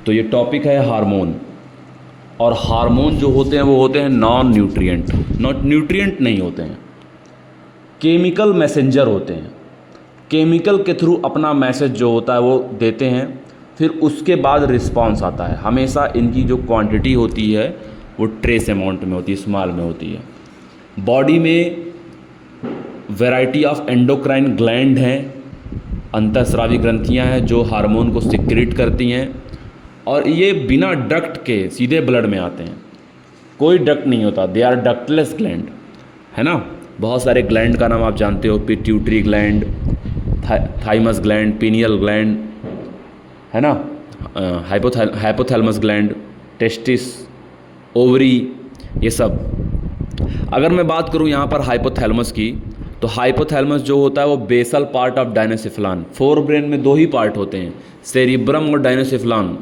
तो ये टॉपिक है हार्मोन। और हार्मोन जो होते हैं वो होते हैं नॉन न्यूट्रिएंट नहीं होते हैं, केमिकल मैसेंजर होते हैं। केमिकल के थ्रू अपना मैसेज जो होता है वो देते हैं, फिर उसके बाद रिस्पांस आता है। हमेशा इनकी जो क्वांटिटी होती है वो ट्रेस अमाउंट में होती है, स्मॉल में होती है। बॉडी में वैरायटी ऑफ एंडोक्राइन ग्लैंड हैं, अंतःस्रावी ग्रंथियां हैं जो हार्मोन को सिक्रेट करती हैं, और ये बिना डक्ट के सीधे ब्लड में आते हैं, कोई डक्ट नहीं होता। दे आर डक्टलेस ग्लैंड, है ना। बहुत सारे ग्लैंड का नाम आप जानते हो, pituitary gland, thymus gland, pineal gland, है ना, हाइपोथैलेमस ग्लैंड, टेस्टिस, ओवरी, ये सब। अगर मैं बात करूं यहाँ पर हाइपोथैलेमस की, तो हाइपोथैलेमस जो होता है वो basal part of diencephalon. Forebrain में दो ही पार्ट होते हैं, सेरिब्रम और डायनोसिफलान।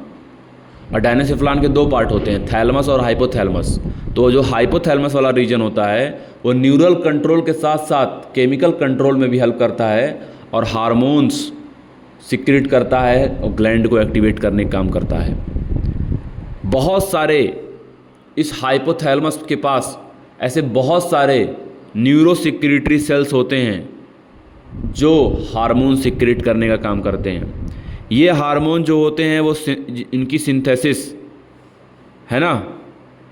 और डायनोसिफलान के दो पार्ट होते हैं, थैलेमस और हाइपोथैलेमस। तो जो हाइपोथैलेमस वाला रीजन होता है वो न्यूरल कंट्रोल के साथ साथ केमिकल कंट्रोल में भी हेल्प करता है और हार्मोन्स सिक्रेट करता है और ग्लैंड को एक्टिवेट करने का काम करता है। बहुत सारे इस हाइपोथैलेमस के पास ऐसे बहुत सारे न्यूरोसिक्रेटरी सेल्स होते हैं जो हार्मोन सिक्रेट करने का काम करते हैं। ये हार्मोन जो होते हैं वो इनकी सिंथेसिस, है ना,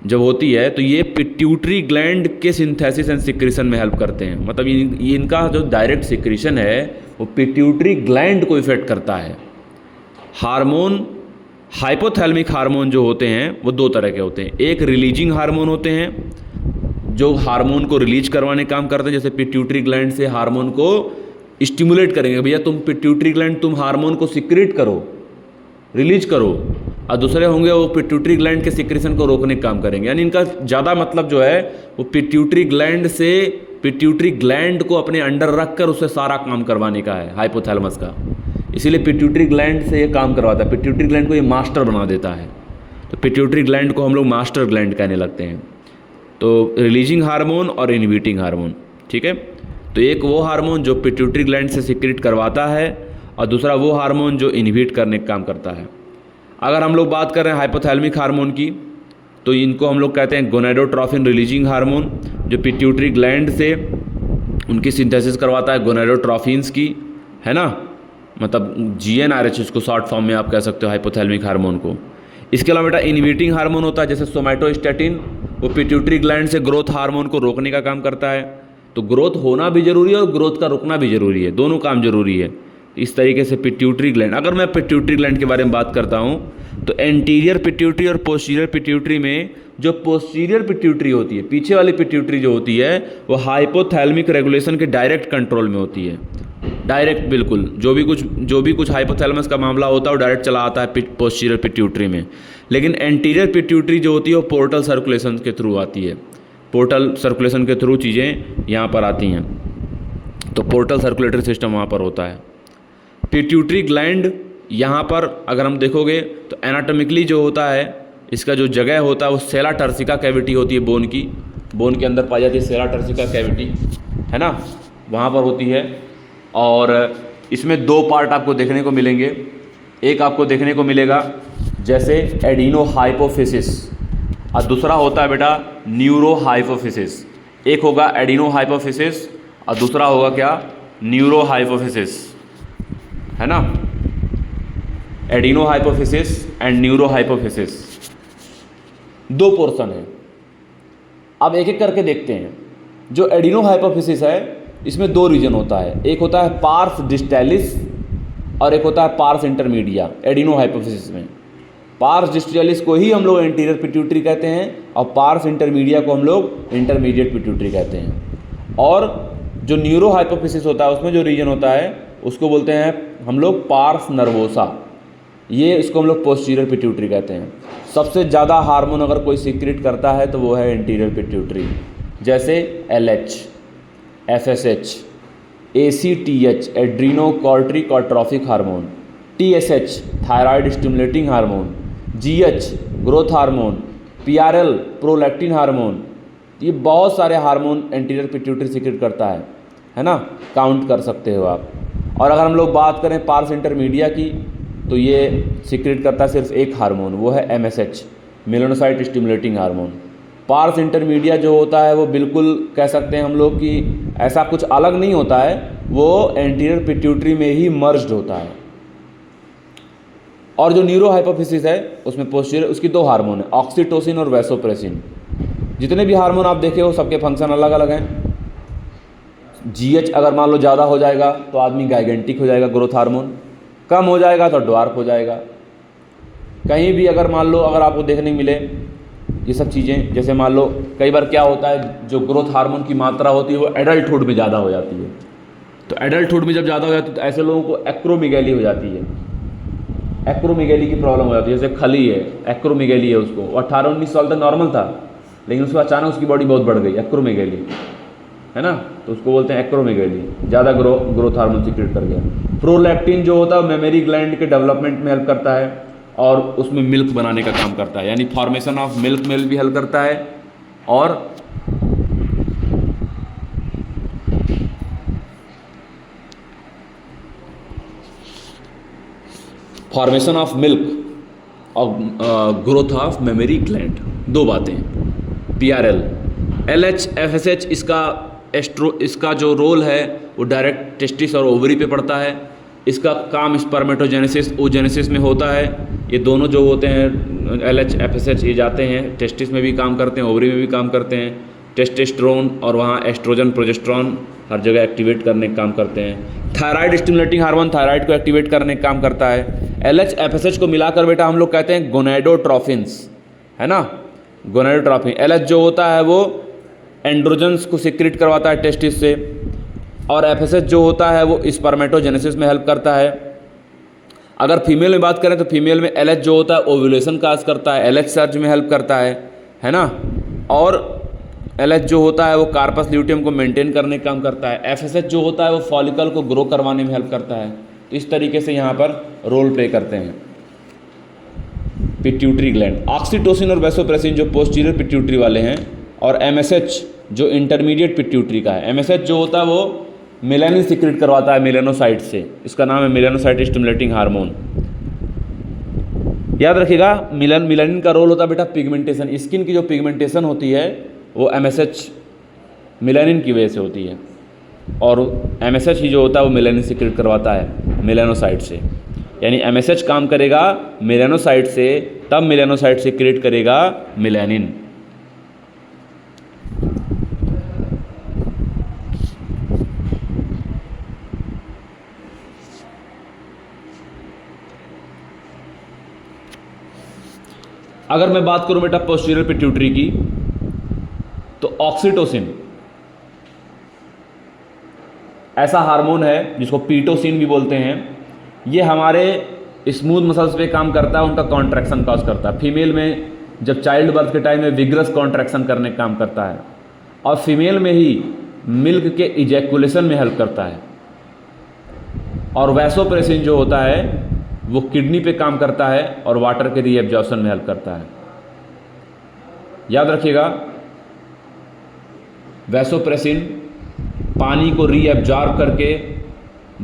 जब होती है तो ये पिट्यूटरी ग्लैंड के सिंथेसिस एंड सिक्रेशन में हेल्प करते हैं। मतलब इनका जो डायरेक्ट सिक्रेशन है वो पिट्यूटरी ग्लैंड को इफेक्ट करता है। हार्मोन, हाइपोथैलेमिक हार्मोन जो होते हैं वो दो तरह के होते हैं। एक रिलीजिंग हार्मोन होते हैं जो हार्मोन को रिलीज करवाने का काम करते हैं, जैसे पिट्यूटरी ग्लैंड से हार्मोन को स्टिमुलेट करेंगे, भैया तुम पिट्यूटरी ग्लैंड तुम हार्मोन को सिक्रेट करो, रिलीज करो। और दूसरे होंगे वो पिट्यूटरी ग्लैंड के सिक्रेशन को रोकने का काम करेंगे। यानी इनका ज़्यादा मतलब जो है वो पिट्यूटरी ग्लैंड से पिट्यूटरी ग्लैंड को अपने अंडर रख कर उससे सारा काम करवाने का है हाइपोथैलेमस का। इसीलिए पिट्यूटरी ग्लैंड से ये काम करवाता है, पिट्यूटरी ग्लैंड को ये मास्टर बना देता है। तो पिट्यूटरी ग्लैंड को हम लोग मास्टर ग्लैंड कहने लगते हैं। तो रिलीजिंग हार्मोन और इनहिबिटिंग हार्मोन, ठीक है। तो एक वो हार्मोन जो पिट्यूटरी ग्लैंड से सिक्रेट करवाता है और दूसरा वो हार्मोन जो इनहिबिट करने का काम करता है। अगर हम लोग बात कर रहे हैं हाइपोथैलेमिक हार्मोन की, तो इनको हम लोग कहते हैं गोनेडोट्रोफिन रिलीजिंग हार्मोन, जो पिट्यूटरी ग्लैंड से उनकी सिंथेसिस करवाता है गोनेडोट्रोफिन्स की, है ना, मतलब GnRH इसको शॉर्ट फॉर्म में आप कह सकते हो हाइपोथैलेमिक हार्मोन को। इसके अलावा बेटा इनहिबिटिंग हार्मोन होता है जैसे सोमैटोस्टैटिन, वो पिट्यूटरी ग्लैंड से ग्रोथ हार्मोन को रोकने का काम करता है। तो ग्रोथ होना भी जरूरी है और ग्रोथ का रुकना भी जरूरी है, दोनों काम जरूरी है। इस तरीके से पिट्यूटरी ग्लैंड, अगर मैं पिट्यूटरी ग्लैंड के बारे में बात करता हूँ तो एंटीरियर पिट्यूटरी और पोस्टीरियर पिट्यूटरी में जो पोस्टीरियर पिट्यूटरी होती है, पीछे वाली पिट्यूटरी जो होती है वो हाइपोथैलेमिक रेगुलेशन के डायरेक्ट कंट्रोल में होती है। डायरेक्ट बिल्कुल जो भी कुछ हाइपोथैलेमस का मामला होता है वो डायरेक्ट चला आता है पोस्टीरियर पिट्यूटरी में। लेकिन एंटीरियर पिट्यूटरी जो होती है वो पोर्टल सर्कुलेशन के थ्रू आती है, पोर्टल सर्कुलेशन के थ्रू चीज़ें यहाँ पर आती हैं। तो पोर्टल सर्कुलेटरी सिस्टम वहाँ पर होता है। पिट्यूटरी ग्लैंड यहाँ पर अगर हम देखोगे तो एनाटॉमिकली जो होता है इसका जो जगह होता है वो सेला टर्सिका कैविटी होती है, बोन के अंदर पाई जाती है सेला टर्सिका कैविटी, है ना, वहाँ पर होती है। और इसमें दो पार्ट आपको देखने को मिलेंगे। एक आपको देखने को मिलेगा जैसे एडिनो हाइपोफिसिस और दूसरा होता है बेटा न्यूरो हाइपोफिसिस। एक होगा एडिनो हाइपोफिसिस और दूसरा होगा क्या, न्यूरो हाइपोफिसिस, है ना। Adeno hypophysis and neuro hypophysis, दो पोर्शन है। अब एक एक करके देखते हैं। जो एडिनो हाइपोफिसिस है इसमें दो रीजन होता है, एक होता है पार्स डिस्टैलिस और एक होता है पार्स इंटरमीडिया। एडिनो हाइपोफिसिस में पार्स डिस्टैलिस को ही हम लोग एंटीरियर पिट्यूटरी कहते हैं और पार्स इंटरमीडिया को हम लोग इंटरमीडिएट पिट्यूटरी कहते हैं। और जो न्यूरो हाइपोफिसिस होता है उसमें जो रीजन होता है उसको बोलते हैं हम लोग पार्स नर्वोसा, ये इसको हम लोग पोस्टीरियर पिट्यूटरी कहते हैं। सबसे ज़्यादा हार्मोन अगर कोई सीक्रेट करता है तो वो है एंटीरियर पिट्यूटरी, जैसे LH, FSH, ACTH adrenocorticotrophic hormone, TSH thyroid stimulating hormone, GH growth hormone, PRL prolactin hormone. ये बहुत सारे हार्मोन एंटीरियर पिट्यूटरी सीक्रेट करता है ना, काउंट कर सकते हो आप। और अगर हम लोग बात करें पार्स इंटरमीडिया की तो ये सीक्रेट करता है सिर्फ एक हार्मोन, वो है MSH, melanocyte stimulating hormone. Parse intermedia जो होता है वो बिल्कुल कह सकते हैं हम लोग कि ऐसा कुछ अलग नहीं होता है, वो एंटीरियर पिट्यूटरी में ही मर्ज्ड होता है। और जो न्यूरो हाइपोफिसिस है उसमें पोस्टीरियर, उसकी 2 हार्मोन है, ऑक्सीटोसिन और वैसोप्रेसिन। जितने भी हार्मोन आप देखे हो सबके फंक्शन अलग अलग हैं। GH अगर मान लो ज़्यादा हो जाएगा तो आदमी गाइगेंटिक हो जाएगा, ग्रोथ हार्मोन, कम हो जाएगा तो ड्वार्फ हो जाएगा। कहीं भी अगर मान लो अगर आपको देखने मिले ये सब चीज़ें, जैसे मान लो कई बार क्या होता है, जो ग्रोथ हार्मोन की मात्रा होती है वो एडल्टहुड में ज़्यादा हो जाती है। तो एडल्टहुड में जब ज़्यादा हो जाती है तो ऐसे लोगों को एक्रोमेगैली हो जाती है, एक्रोमेगैली की प्रॉब्लम हो जाती है। जैसे खली है, एक्रोमेगैली है, उसको 18-19 साल तक नॉर्मल था, लेकिन उसको अचानक उसकी बॉडी बहुत बढ़ गई, एक्रोमेगैली है ना, तो उसको बोलते हैं एक्रोमेगैली, ज़्यादा ग्रोथ हार्मोन सीक्रेट कर गया। प्रोलैक्टिन जो होता है मेमोरी ग्लैंड के डेवलपमेंट में हेल्प करता है और उसमें मिल्क बनाने का काम करता है, यानी फॉर्मेशन ऑफ मिल्क में भी हेल्प करता है और फॉर्मेशन ऑफ मिल्क और ग्रोथ ऑफ मेमोरी ग्लैंड, 2 बातें। PRL, LH, FSH इसका जो रोल है वो डायरेक्ट टेस्टिस और ओवरी पे पड़ता है। इसका काम स्पर्मेटोजेनेसिस ओजेनेसिस में होता है। ये दोनों जो होते हैं LH FSH ये जाते हैं टेस्टिस में भी काम करते हैं, ओवरी में भी काम करते हैं। टेस्टोस्टेरोन और वहाँ एस्ट्रोजन प्रोजेस्टेरॉन हर जगह एक्टिवेट करने का काम करते हैं। थायराइड स्टिमुलेटिंग हार्मोन थायराइड को एक्टिवेट करने का काम करता है। LH FSH को मिलाकर बेटा हम लोग कहते हैं गोनेडोट्रोफिन्स, है ना, गोनेडोट्रोफिन। LH जो होता है वो एंड्रोजन्स को सिक्रेट करवाता है टेस्टिस से, और FSH जो होता है वो स्पर्मेटोजेनेसिस में हेल्प करता है। अगर फीमेल में बात करें तो फीमेल में LH जो होता है ओव्यूलेशन काज करता है, LH सर्ज में हेल्प करता है ना, और LH जो होता है वो कार्पस ल्यूटियम को मेंटेन करने का काम करता है। FSH जो होता है वो फॉलिकल को ग्रो करवाने में हेल्प करता है। तो इस तरीके से यहाँ पर रोल प्ले करते हैं। पिट्यूटरी ग्लैंड, ऑक्सीटोसिन और वैसोप्रेसिन जो पोस्टीरियर पिट्यूटरी वाले हैं, और MSH जो इंटरमीडिएट पिट्यूटरी का है। MSH जो होता है वो मेलानिन सीक्रेट करवाता है मेलानोसाइट से, इसका नाम है मेलानोसाइट स्टिमुलेटिंग हार्मोन। याद रखिएगा मेलानिन का रोल होता है बेटा पिगमेंटेशन, स्किन की जो पिगमेंटेशन होती है वो MSH मेलानिन की वजह से होती है, और MSH ही जो होता है वो मेलानिन सीक्रेट करवाता है मेलानोसाइट से। यानी MSH काम करेगा मेलानोसाइट से, तब मेलानोसाइट सीक्रेट करेगा मेलानिन। अगर मैं बात करूं बेटा पोस्टीरियर पिट्यूटरी की, तो ऑक्सीटोसिन ऐसा हार्मोन है जिसको पीटोसिन भी बोलते हैं। ये हमारे स्मूथ मसल्स पे काम करता है, उनका कॉन्ट्रैक्शन कॉज करता है। फीमेल में जब चाइल्ड बर्थ के टाइम में विग्रस कॉन्ट्रैक्शन करने का काम करता है, और फीमेल में ही मिल्क के इजैकुलेशन में हेल्प करता है। और वैसोप्रेसिन जो होता है वो किडनी पे काम करता है और वाटर के रीएब्जॉर्प्शन में हेल्प करता है। याद रखिएगा, वैसोप्रेसिन पानी को रीएब्जॉर्ब करके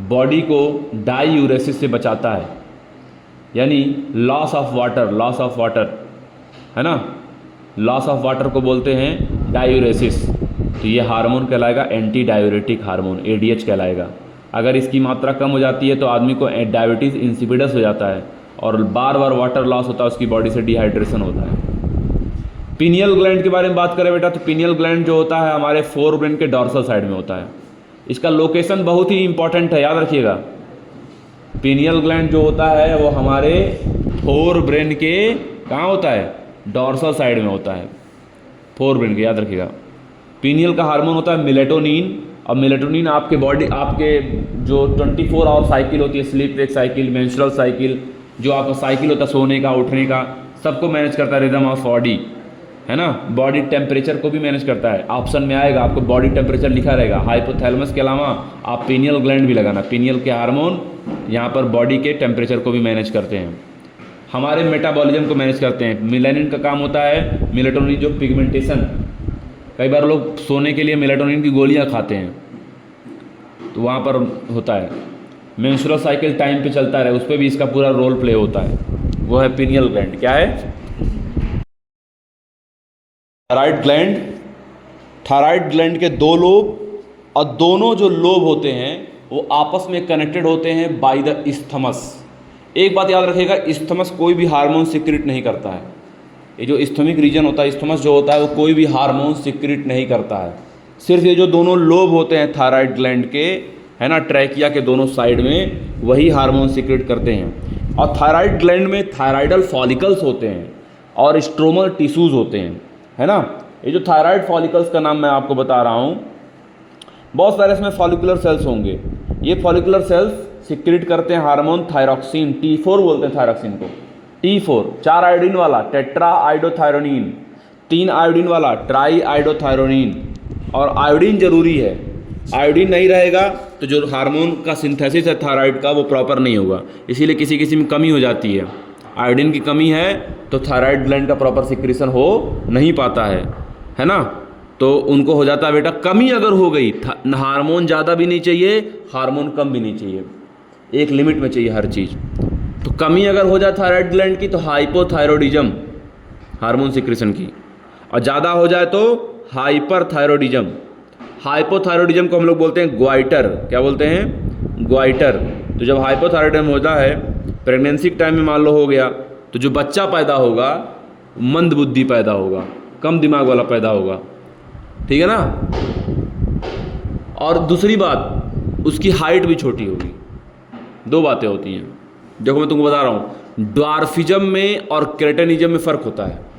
बॉडी को डाईयूरेसिस से बचाता है, यानी लॉस ऑफ वाटर है ना, लॉस ऑफ वाटर को बोलते हैं डायूरेसिस। तो ये हार्मोन कहलाएगा एंटी डायूरेटिक हार्मोन, ADH कहलाएगा। अगर इसकी मात्रा कम हो जाती है तो आदमी को डायबिटीज़ इंसिपिडस हो जाता है और बार बार वाटर लॉस होता है, उसकी बॉडी से डिहाइड्रेशन होता है। पीनियल ग्लैंड के बारे में बात करें बेटा, तो पीनियल ग्लैंड जो होता है हमारे फोर ब्रेन के डॉर्सल साइड में होता है। इसका लोकेशन बहुत ही इंपॉर्टेंट है, याद रखिएगा। पीनियल ग्लैंड जो होता है वो हमारे फोर ब्रेन के कहाँ होता है, डॉर्सल साइड में होता है, फोर ब्रेन के, याद रखिएगा। पीनियल का हार्मोन होता है मेलेटोनिन, और मेलेटोनिन आपके जो 24 आवर साइकिल होती है, sleep wake cycle, menstrual cycle, जो आपका साइकिल होता है सोने का उठने का, सबको मैनेज करता है, रिदम ऑफ बॉडी है ना। बॉडी टेम्परेचर को भी मैनेज करता है। ऑप्शन में आएगा आपको बॉडी टेम्परेचर लिखा रहेगा। हाइपोथैलेमस के अलावा आप पीनियल ग्लैंड भी लगाना। पीनियल के हार्मोन यहाँ पर बॉडी के टेम्परेचर को भी मैनेज करते हैं, हमारे मेटाबॉलिज्म को मैनेज करते हैं। मेलानिन का काम होता है मेलेटोनिन जो पिगमेंटेशन, कई बार लोग सोने के लिए मेलेटोनिन की गोलियां खाते हैं तो वहाँ पर होता है। मेंस्ट्रुअल साइकिल टाइम पे चलता रहे, उस पर भी इसका पूरा रोल प्ले होता है, वो है पीनियल ग्लैंड। क्या है? Thyroid gland. थायराइड ग्लैंड के दो लोब, और दोनों जो लोब होते हैं वो आपस में कनेक्टेड होते हैं बाय द इस्थमस। एक बात याद रखिएगा, इस्थमस कोई भी हार्मोन सिक्रेट नहीं करता है। ये जो इस्थमिक रीजन होता है, इस्थमस जो होता है, वो कोई भी हार्मोन सिक्रेट नहीं करता है। सिर्फ ये जो दोनों लोब होते हैं थायराइड ग्लैंड के, है ना, ट्रैकिया के दोनों साइड में, वही हार्मोन सिक्रेट करते हैं। और थायराइड ग्लैंड में थायराइडल फॉलिकल्स होते हैं और स्ट्रोमल टिश्यूज़ होते हैं, है ना। ये जो थायराइड फॉलिकल्स का नाम मैं आपको बता रहा हूँ, बहुत सारे इसमें फॉलिकुलर सेल्स होंगे। ये फॉलिकुलर सेल्स सिक्रेट करते हैं हार्मोन थायरॉक्सिन, T4 बोलते हैं थायरॉक्सिन को। T4 4 आयोडीन वाला टेट्रा आयोडोथायरोनिन, 3 आयोडीन वाला ट्राई आयोडोथायरोनिन। और आयोडीन जरूरी है, आयोडीन नहीं रहेगा तो जो हार्मोन का सिंथेसिस है थायराइड का वो प्रॉपर नहीं होगा। इसीलिए किसी किसी में कमी हो जाती है, आयोडीन की कमी है तो थायराइड ग्लैंड का प्रॉपर सिक्रीशन हो नहीं पाता है ना। तो उनको हो जाता है बेटा कमी। अगर हो गई, हार्मोन ज़्यादा भी नहीं चाहिए, हार्मोन कम भी नहीं चाहिए, एक लिमिट में चाहिए हर चीज़। तो कमी अगर हो जाए थायराइड ग्लैंड की तो हाइपोथायरॉयडिज्म हार्मोन सिक्रीशन की, और ज़्यादा हो जाए तो हाइपरथायरॉयडिज्म। हाइपोथायरॉयडिज्म को हम लोग बोलते हैं ग्वाइटर। क्या बोलते हैं? ग्वाइटर। तो जब हाइपोथायरॉयडिज्म होता है, प्रेगनेंसी के टाइम में मान लो हो गया, तो जो बच्चा पैदा होगा मंद बुद्धि पैदा होगा, कम दिमाग वाला पैदा होगा, ठीक है ना। और दूसरी बात, उसकी हाइट भी छोटी होगी। दो बातें होती हैं, देखो मैं तुमको बता रहा हूँ, ड्वार्फिज्म में और क्रेटिनिज्म में फ़र्क होता है।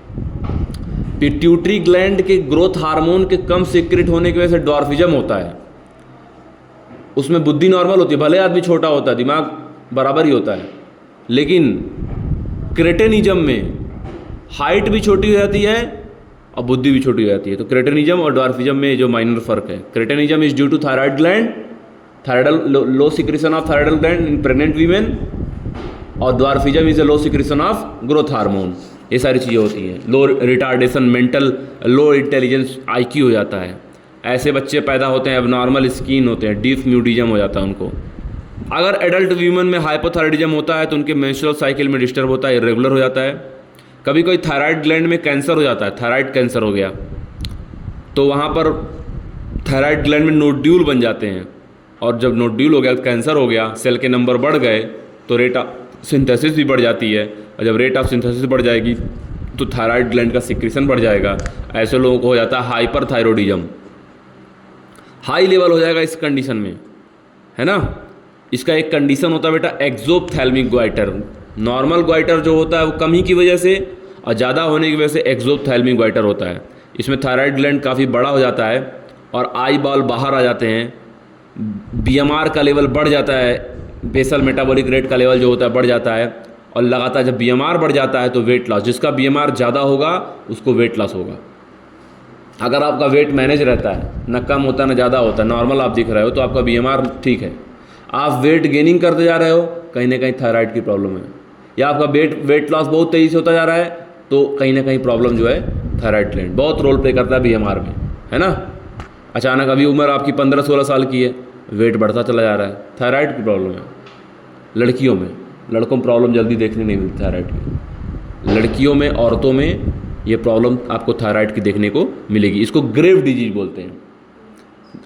पिट्यूटरी ग्लैंड के ग्रोथ हार्मोन के कम सीक्रेट होने की वजह से ड्वार्फिज्म होता है, उसमें बुद्धि नॉर्मल होती है, भले आदमी छोटा होता है, दिमाग बराबर ही होता है। लेकिन क्रेटिनिज्म में हाइट भी छोटी हो जाती है और बुद्धि भी छोटी हो जाती है। तो क्रेटिनिज्म और ड्वार्फिज्म में जो माइनर फर्क है, cretinism is due to thyroid gland, thyroidal low secretion of thyroidal gland in pregnant women, और dwarfism is a low secretion of growth hormone. ये सारी चीज़ें होती हैं। Low retardation, mental low intelligence, IQ हो जाता है। ऐसे बच्चे पैदा होते हैं, एबनॉर्मल स्किन होते हैं, डीफ म्यूडिज्म हो जाता है उनको। अगर एडल्ट वीमेन में हाइपोथायरॉयडिज्म होता है तो उनके मेंस्ट्रुअल साइकिल में डिस्टर्ब होता है, इरेगुलर हो जाता है। कभी कोई थायराइड ग्लैंड में कैंसर हो जाता है, थायराइड कैंसर हो गया तो वहाँ पर थायराइड ग्लैंड में नोड्यूल बन जाते हैं, और जब नोड्यूल हो गया, कैंसर हो गया, सेल के नंबर बढ़ गए तो रेट ऑफ सिंथेसिस भी बढ़ जाती है, और जब रेट ऑफ सिंथेसिस बढ़ जाएगी तो थायराइड ग्लैंड का सिक्रीशन बढ़ जाएगा। ऐसे लोगों को हो जाता है हाइपरथायरॉयडिज्म, हाई लेवल हो जाएगा इस कंडीशन में, है ना। इसका एक कंडीशन होता है बेटा एक्सोप्थैल्मिक ग्वाइटर। नॉर्मल ग्वाइटर जो होता है वो कमी की वजह से, और ज़्यादा होने की वजह से एक्सोप्थैल्मिक ग्वाइटर होता है। इसमें थायराइड ग्लैंड काफ़ी बड़ा हो जाता है और आई बॉल बाहर आ जाते हैं, BMR का लेवल बढ़ जाता है, बेसल मेटाबॉलिक रेट का लेवल जो होता है बढ़ जाता है, और लगातार जब BMR बढ़ जाता है तो वेट लॉस, जिसका BMR ज़्यादा होगा उसको वेट लॉस होगा। अगर आपका वेट मैनेज रहता है, ना कम होता ना ज़्यादा होता, नॉर्मल आप दिख रहे हो, तो आपका BMR ठीक है। आप वेट गेनिंग करते जा रहे हो, कहीं ना कहीं थायराइड की प्रॉब्लम है, या आपका वेट लॉस बहुत तेज़ी से होता जा रहा है, तो कहीं ना कहीं प्रॉब्लम जो है थायराइड ग्लैंड बहुत रोल प्ले करता है BMR में, है ना। अचानक अभी उम्र आपकी 15-16 साल की है, वेट बढ़ता चला जा रहा है, थायराइड की प्रॉब्लम है। लड़कियों में, लड़कों में प्रॉब्लम जल्दी देखने नहीं मिलती थायराइड की, लड़कियों में, औरतों में ये प्रॉब्लम आपको थायराइड की देखने को मिलेगी। इसको ग्रेव डिजीज बोलते हैं।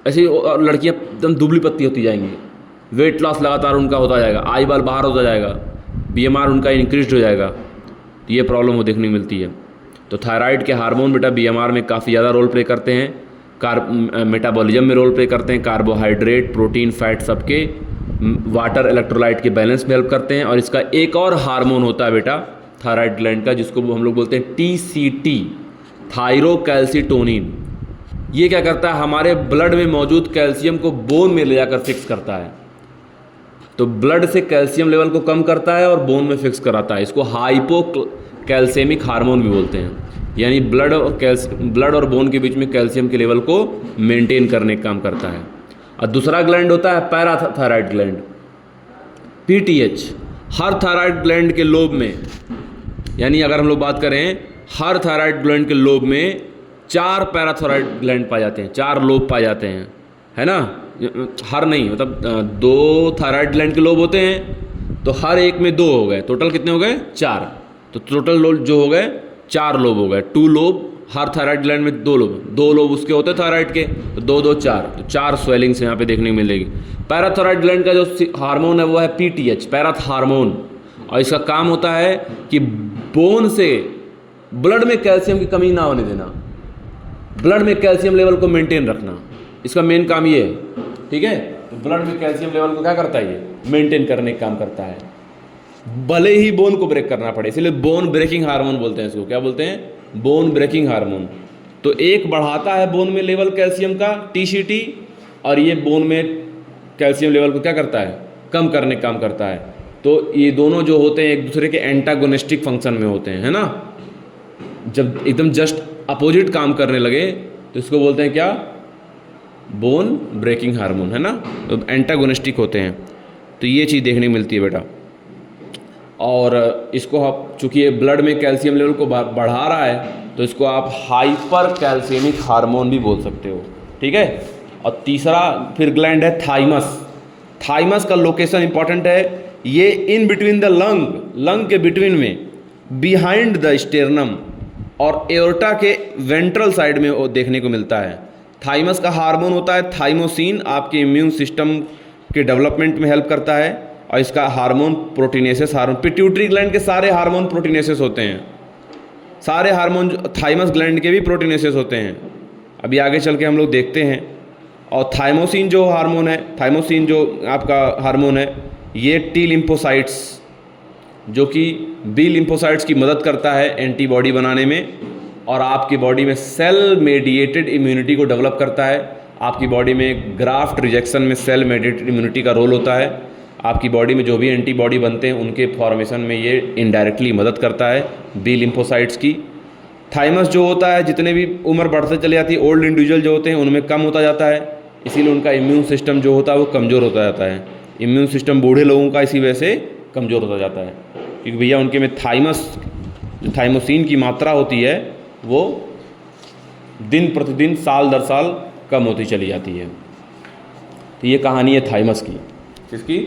ऐसे लड़कियां एकदम दुबली पत्ती होती जाएंगी, वेट लॉस लगातार उनका होता जाएगा, आई बाल बाहर होता जाएगा, BMR उनका इंक्रीज हो जाएगा, तो ये प्रॉब्लम वो देखने को मिलती है। तो थायराइड के हार्मोन बेटा BMR में काफ़ी ज़्यादा रोल प्ले करते हैं, मेटाबॉलिज्म में रोल प्ले करते हैं, कार्बोहाइड्रेट, प्रोटीन, फैट, सबके, वाटर, इलेक्ट्रोलाइट के बैलेंस में हेल्प करते हैं। और इसका एक और हार्मोन होता है बेटा थायराइड ग्लैंड का, जिसको हम लोग बोलते हैं TCT, थायरोकैल्सिटोनिन। ये क्या करता है, हमारे ब्लड में मौजूद कैल्शियम को बोन में ले जाकर फिक्स करता है। तो ब्लड से कैल्शियम लेवल को कम करता है और बोन में फिक्स कराता है। इसको हाइपोकैल्सेमिक हार्मोन भी बोलते हैं, यानी ब्लड और बोन के बीच में कैल्शियम के लेवल को मेंटेन करने का काम करता है। और दूसरा ग्लैंड होता है पैराथायराइड ग्लैंड, PTH। हर थायराइड ग्लैंड के लोब में, यानी अगर हम लोग बात करें, हर थायराइड ग्लैंड के लोब में 4 पैराथायराइड ग्लैंड पाए जाते हैं, 4 लोब पाए जाते हैं, है ना, हर नहीं मतलब 2 थायराइड ग्लैंड के लोब होते हैं, तो हर एक में 2 हो गए, टोटल कितने हो गए 4। तो टोटल लोब जो हो गए 4 लोब हो गए, 2 लोब, हर थायराइड ग्लैंड में 2 लोब, 2 लोब उसके होते हैं थायराइड के, तो 2 2 4, तो 4 स्वेलिंग्स यहाँ पे देखने को मिलेगी। पैराथायराइड ग्लैंड का जो हार्मोन है वो है PTH, पैराथ हार्मोन, और इसका काम होता है कि बोन से ब्लड में कैल्शियम की कमी ना होने देना, ब्लड में कैल्शियम लेवल को मेंटेन रखना, इसका मेन काम ये है, ठीक है। तो ब्लड में कैल्शियम लेवल को क्या करता है, ये मेंटेन करने का काम करता है, भले ही बोन को ब्रेक करना पड़े, इसलिए बोन ब्रेकिंग हार्मोन बोलते हैं इसको। क्या बोलते हैं, बोन ब्रेकिंग हार्मोन। तो एक बढ़ाता है बोन में लेवल कैल्शियम का TCT, और ये बोन में कैल्शियम लेवल को क्या करता है, कम करने का काम करता है। तो ये दोनों जो होते हैं एक दूसरे के एंटागोनिस्टिक फंक्शन में होते हैं, है ना। जब एकदम जस्ट अपोजिट काम करने लगे तो इसको बोलते हैं क्या, बोन ब्रेकिंग हार्मोन, है ना। तो एंटागोनिस्टिक होते हैं, तो ये चीज़ देखने को मिलती है बेटा। और इसको आप चूँकि ये ब्लड में कैल्शियम लेवल को बढ़ा रहा है, तो इसको आप हाइपर कैल्शियमिक हार्मोन भी बोल सकते हो, ठीक है। और तीसरा फिर ग्लैंड है थाइमस। थाइमस का लोकेशन इंपॉर्टेंट है, ये इन बिटवीन द लंग के बिटवीन में, बिहाइंड द स्टेरनम और एओर्टा के वेंट्रल साइड में वो देखने को मिलता है। थाइमस का हार्मोन होता है थाइमोसिन, आपके इम्यून सिस्टम के डेवलपमेंट में हेल्प करता है। और इसका हार्मोन प्रोटीनेसिस हार्मोन, पिट्यूटरी ग्लैंड के सारे हार्मोन प्रोटीनेसिस होते हैं, सारे हार्मोन थाइमस ग्लैंड के भी प्रोटीनेसिस होते हैं, अभी आगे चल के हम लोग देखते हैं। और थाइमोसिन जो हार्मोन है, थाइमोसिन जो आपका हार्मोन है, ये T लिम्फोसाइट्स जो कि B लिम्फोसाइट्स की मदद करता है एंटीबॉडी बनाने में, और आपकी बॉडी में सेल मेडिएटेड इम्यूनिटी को डेवलप करता है। आपकी बॉडी में ग्राफ्ट रिजेक्शन में सेल मेडिएटेड इम्यूनिटी का रोल होता है। आपकी बॉडी में जो भी एंटीबॉडी बनते हैं उनके फॉर्मेशन में ये इनडायरेक्टली मदद करता है B लिम्फोसाइट्स की। थाइमस जो होता है, जितने भी उम्र बढ़ते चली जाती है, ओल्ड इंडिविजुअल जो होते हैं उनमें कम होता जाता है, इसीलिए उनका इम्यून सिस्टम जो होता है वो कमज़ोर होता जाता है। इम्यून सिस्टम बूढ़े लोगों का इसी वजह से कमज़ोर होता जाता है, क्योंकि भैया उनके में थाइमस, जो थाइमोसिन की मात्रा होती है वो दिन प्रतिदिन साल दर साल कम होती चली जाती है। तो ये कहानी है थाइमस की, किसकी,